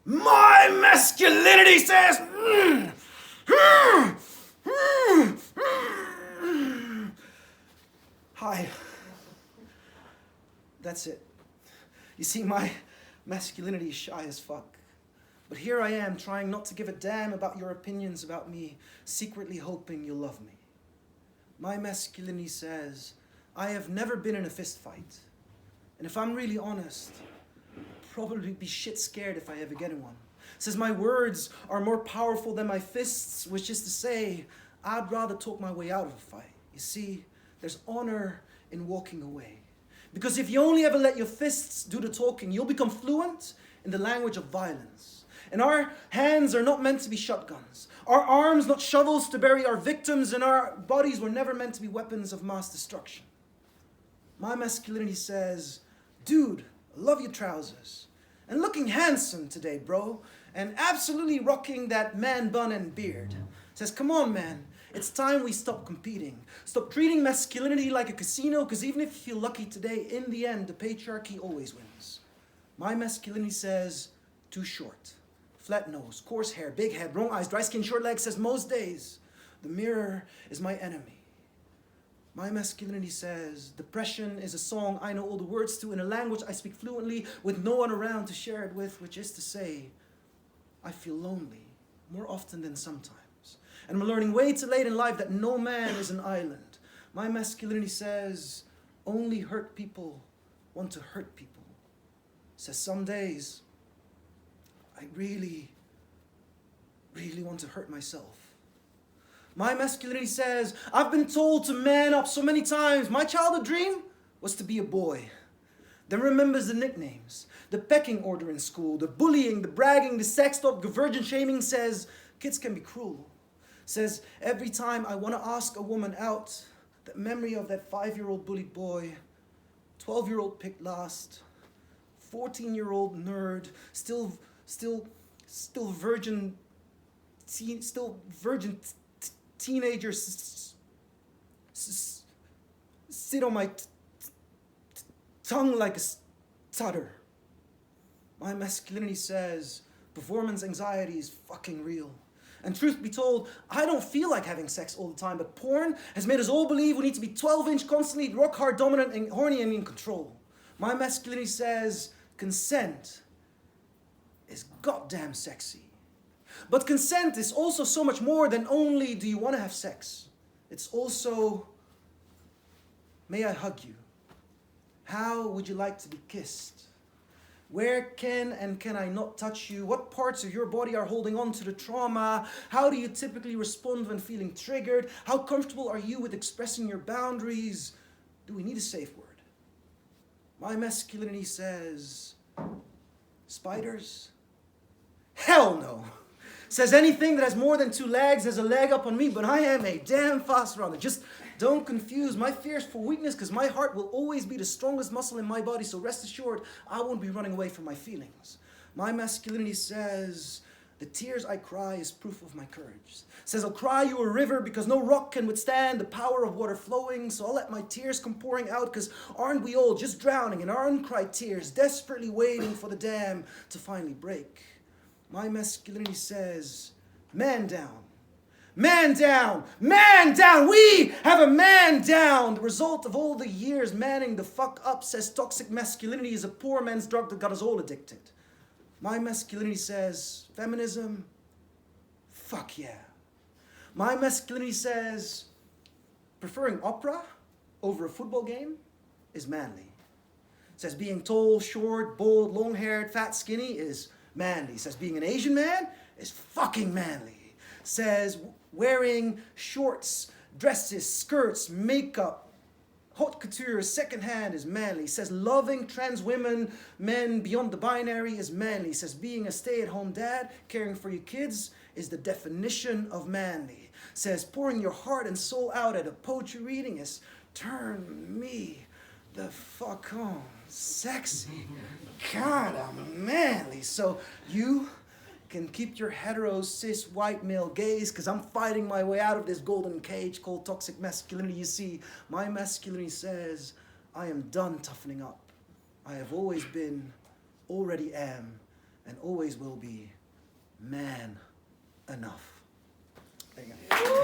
My masculinity says, hi. That's it. You see, my masculinity is shy as fuck. But here I am, trying not to give a damn about your opinions about me, secretly hoping you'll love me. My masculinity says, I have never been in a fist fight. And if I'm really honest, I'll probably be shit scared if I ever get in one. It says my words are more powerful than my fists, which is to say, I'd rather talk my way out of a fight. You see, there's honor in walking away. Because if you only ever let your fists do the talking, you'll become fluent in the language of violence. And our hands are not meant to be shotguns. Our arms not shovels to bury our victims, and our bodies were never meant to be weapons of mass destruction. My masculinity says, dude, I love your trousers. And looking handsome today, bro. And absolutely rocking that man bun and beard. Says, come on, man. It's time we stop competing. Stop treating masculinity like a casino, because even if you feel lucky today, in the end, the patriarchy always wins. My masculinity says, too short. Flat nose, coarse hair, big head, wrong eyes, dry skin, short legs, says most days, the mirror is my enemy. My masculinity says, depression is a song I know all the words to in a language I speak fluently with no one around to share it with, which is to say, I feel lonely more often than sometimes. And I'm learning way too late in life that no man is an island. My masculinity says, only hurt people want to hurt people. Says some days, I really want to hurt myself. My masculinity says, I've been told to man up so many times. My childhood dream was to be a boy. Then remembers the nicknames, the pecking order in school, the bullying, the bragging, the sex talk, the virgin shaming. Says, kids can be cruel. Says, every time I want to ask a woman out, the memory of that 5-year-old bullied boy, 12-year-old picked last, 14-year-old nerd, still virgin teenagers sit on my tongue like a stutter. My masculinity says performance anxiety is fucking real. And truth be told, I don't feel like having sex all the time, but porn has made us all believe we need to be 12-inch, constantly rock hard, dominant, and horny and in control. My masculinity says consent is goddamn sexy. But consent is also so much more than only do you want to have sex. It's also, may I hug you? How would you like to be kissed? Where can and can I not touch you? What parts of your body are holding on to the trauma? How do you typically respond when feeling triggered? How comfortable are you with expressing your boundaries? Do we need a safe word? My masculinity says, spiders? Hell no. Says anything that has more than 2 legs has a leg up on me, but I am a damn fast runner. Just don't confuse my fears for weakness, because my heart will always be the strongest muscle in my body, so rest assured, I won't be running away from my feelings. My masculinity says, the tears I cry is proof of my courage. Says I'll cry you a river because no rock can withstand the power of water flowing, so I'll let my tears come pouring out, because aren't we all just drowning in our uncried tears, desperately waiting for the dam to finally break? My masculinity says, man down. Man down! Man down! We have a man down! The result of all the years manning the fuck up says toxic masculinity is a poor man's drug that got us all addicted. My masculinity says, feminism? Fuck yeah. My masculinity says, preferring opera over a football game is manly. It says being tall, short, bald, long-haired, fat, skinny is manly. It says being an Asian man is fucking manly. It says wearing shorts, dresses, skirts, makeup, haute couture, secondhand is manly. It says loving trans women, men beyond the binary is manly. It says being a stay-at-home dad, caring for your kids is the definition of manly. It says pouring your heart and soul out at a poetry reading is turn me the fuck on. Sexy. God, I'm manly. So you can keep your hetero, cis, white male gaze, because I'm fighting my way out of this golden cage called toxic masculinity. You see, my masculinity says, I am done toughening up. I have always been, already am, and always will be man enough. There you go.